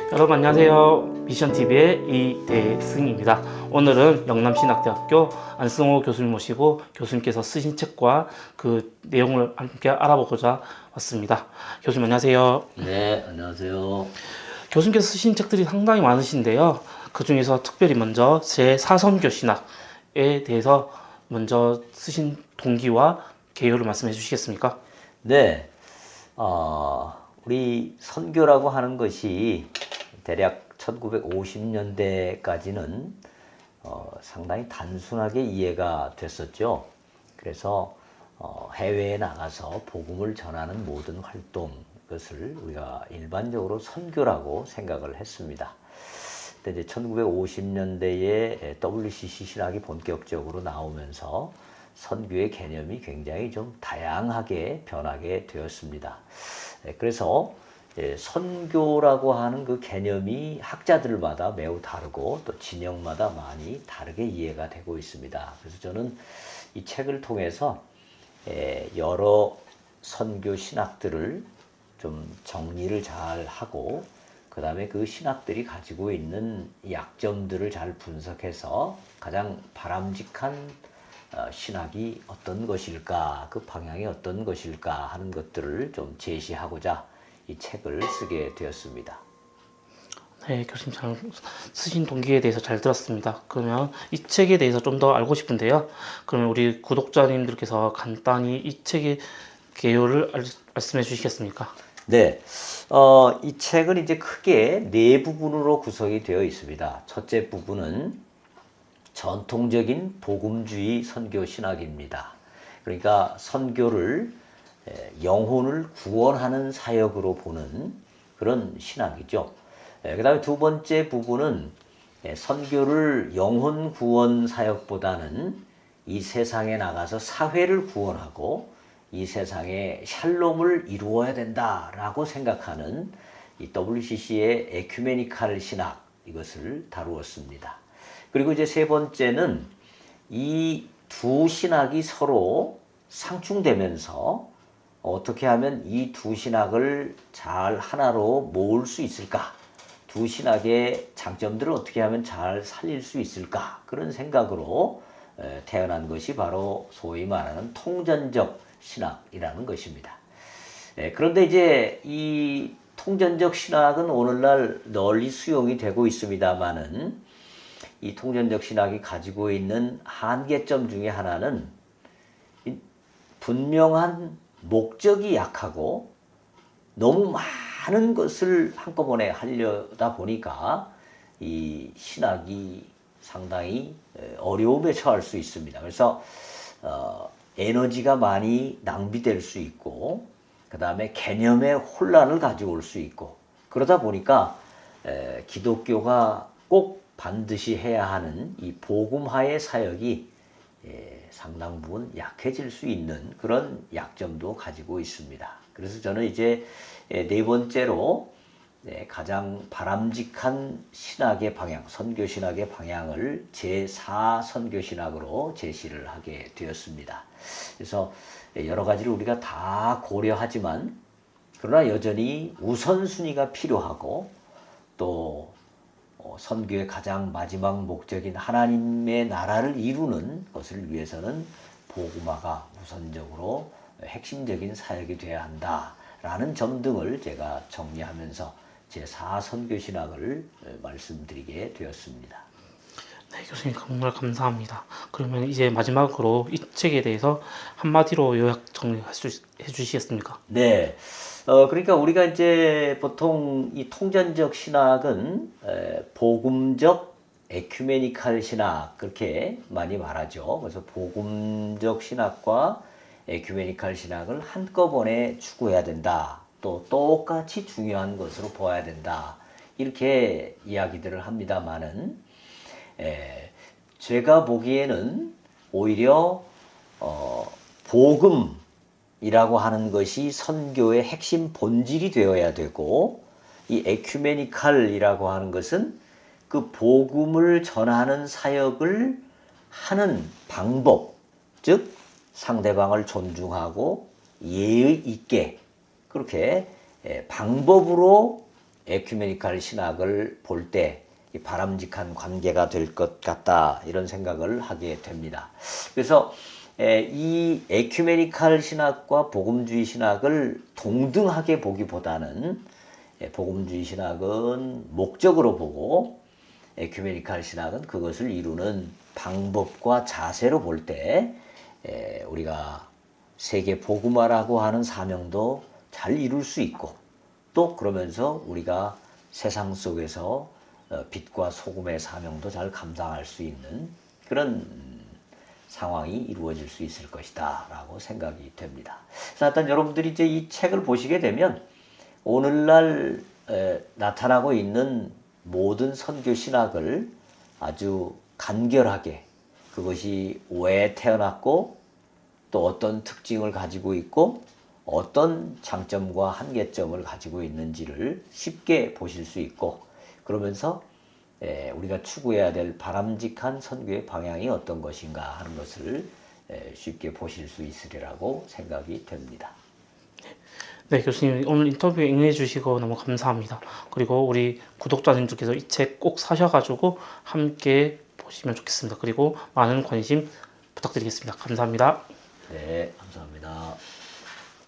여러분 안녕하세요. 미션TV의 이대승입니다. 오늘은 영남신학대학교 안승호 교수님 모시고 교수님께서 쓰신 책과 그 내용을 함께 알아보고자 왔습니다. 교수님 안녕하세요. 네, 안녕하세요. 교수님께서 쓰신 책들이 상당히 많으신데요. 그 중에서 특별히 먼저 제4선교 신학에 대해서 먼저 쓰신 동기와 개요를 말씀해 주시겠습니까? 네, 우리 선교라고 하는 것이 대략 1950년대까지는 상당히 단순하게 이해가 됐었죠. 그래서 해외에 나가서 복음을 전하는 모든 활동, 이것을 우리가 일반적으로 선교라고 생각을 했습니다. 근데 이제 1950년대에 WCC 신학이 본격적으로 나오면서 선교의 개념이 굉장히 좀 다양하게 변하게 되었습니다. 그래서 선교라고 하는 그 개념이 학자들마다 매우 다르고 또 진영마다 많이 다르게 이해가 되고 있습니다. 그래서 저는 이 책을 통해서 여러 선교 신학들을 좀 정리를 잘 하고 그 다음에 그 신학들이 가지고 있는 약점들을 잘 분석해서 가장 바람직한 신학이 어떤 것일까, 그 방향이 어떤 것일까 하는 것들을 좀 제시하고자 이 책을 쓰게 되었습니다. 네, 교수님 잘 쓰신 동기에 대해서 잘 들었습니다. 그러면 이 책에 대해서 좀 더 알고 싶은데요. 그러면 우리 구독자님들께서 간단히 이 책의 개요를 말씀해 주시겠습니까? 네, 이 책은 이제 크게 네 부분으로 구성이 되어 있습니다. 첫째 부분은 전통적인 복음주의 선교 신학입니다. 그러니까 선교를 영혼을 구원하는 사역으로 보는 그런 신학이죠. 그 다음에 두 번째 부분은 선교를 영혼 구원 사역보다는 이 세상에 나가서 사회를 구원하고 이 세상에 샬롬을 이루어야 된다라고 생각하는 이 WCC의 에큐메니칼 신학, 이것을 다루었습니다. 그리고 이제 세 번째는 이 두 신학이 서로 상충되면서 어떻게 하면 이 두 신학을 잘 하나로 모을 수 있을까? 두 신학의 장점들을 어떻게 하면 잘 살릴 수 있을까? 그런 생각으로 태어난 것이 바로 소위 말하는 통전적 신학이라는 것입니다. 그런데 이제 이 통전적 신학은 오늘날 널리 수용이 되고 있습니다만은 이 통전적 신학이 가지고 있는 한계점 중에 하나는 분명한 목적이 약하고 너무 많은 것을 한꺼번에 하려다 보니까 이 신학이 상당히 어려움에 처할 수 있습니다. 그래서 에너지가 많이 낭비될 수 있고 그 다음에 개념의 혼란을 가지고 올 수 있고 그러다 보니까 기독교가 꼭 반드시 해야 하는 이 복음화의 사역이 상당 부분 약해질 수 있는 그런 약점도 가지고 있습니다. 그래서 저는 이제 네 번째로 가장 바람직한 신학의 방향, 선교신학의 방향을 제4 선교신학으로 제시를 하게 되었습니다. 그래서 여러 가지를 우리가 다 고려하지만 그러나 여전히 우선순위가 필요하고 또 선교의 가장 마지막 목적인 하나님의 나라를 이루는 것을 위해서는 복음화가 우선적으로 핵심적인 사역이 되어야 한다라는 점 등을 제가 정리하면서 제4 선교신학을 말씀드리게 되었습니다. 네, 교수님 정말 감사합니다. 그러면 이제 마지막으로 이 책에 대해서 한마디로 요약 해주시겠습니까? 네. 그러니까 우리가 이제 보통 이 통전적 신학은 복음적 에큐메니칼 신학 그렇게 많이 말하죠. 그래서 복음적 신학과 에큐메니칼 신학을 한꺼번에 추구해야 된다. 또 똑같이 중요한 것으로 보아야 된다. 이렇게 이야기들을 합니다만은 제가 보기에는 오히려 복음이라고 하는 것이 선교의 핵심 본질이 되어야 되고 이 에큐메니칼이라고 하는 것은 그 복음을 전하는 사역을 하는 방법, 즉 상대방을 존중하고 예의 있게 그렇게 방법으로 에큐메니칼 신학을 볼 때 바람직한 관계가 될 것 같다 이런 생각을 하게 됩니다. 그래서 이 에큐메니칼 신학과 복음주의 신학을 동등하게 보기보다는 복음주의 신학은 목적으로 보고 에큐메니칼 신학은 그것을 이루는 방법과 자세로 볼 때 우리가 세계 복음화라고 하는 사명도 잘 이룰 수 있고 또 그러면서 우리가 세상 속에서 빛과 소금의 사명도 잘 감당할 수 있는 그런 상황이 이루어질 수 있을 것이다 라고 생각이 됩니다. 그래서 일단 여러분들이 이제 이 책을 보시게 되면 오늘날 나타나고 있는 모든 선교 신학을 아주 간결하게 그것이 왜 태어났고 또 어떤 특징을 가지고 있고 어떤 장점과 한계점을 가지고 있는지를 쉽게 보실 수 있고 그러면서 우리가 추구해야 될 바람직한 선교의 방향이 어떤 것인가 하는 것을 쉽게 보실 수 있으리라고 생각이 됩니다. 네, 교수님 오늘 인터뷰 응해 주시고 너무 감사합니다. 그리고 우리 구독자님들께서 이 책 꼭 사셔가지고 함께 보시면 좋겠습니다. 그리고 많은 관심 부탁드리겠습니다. 감사합니다. 네, 감사합니다.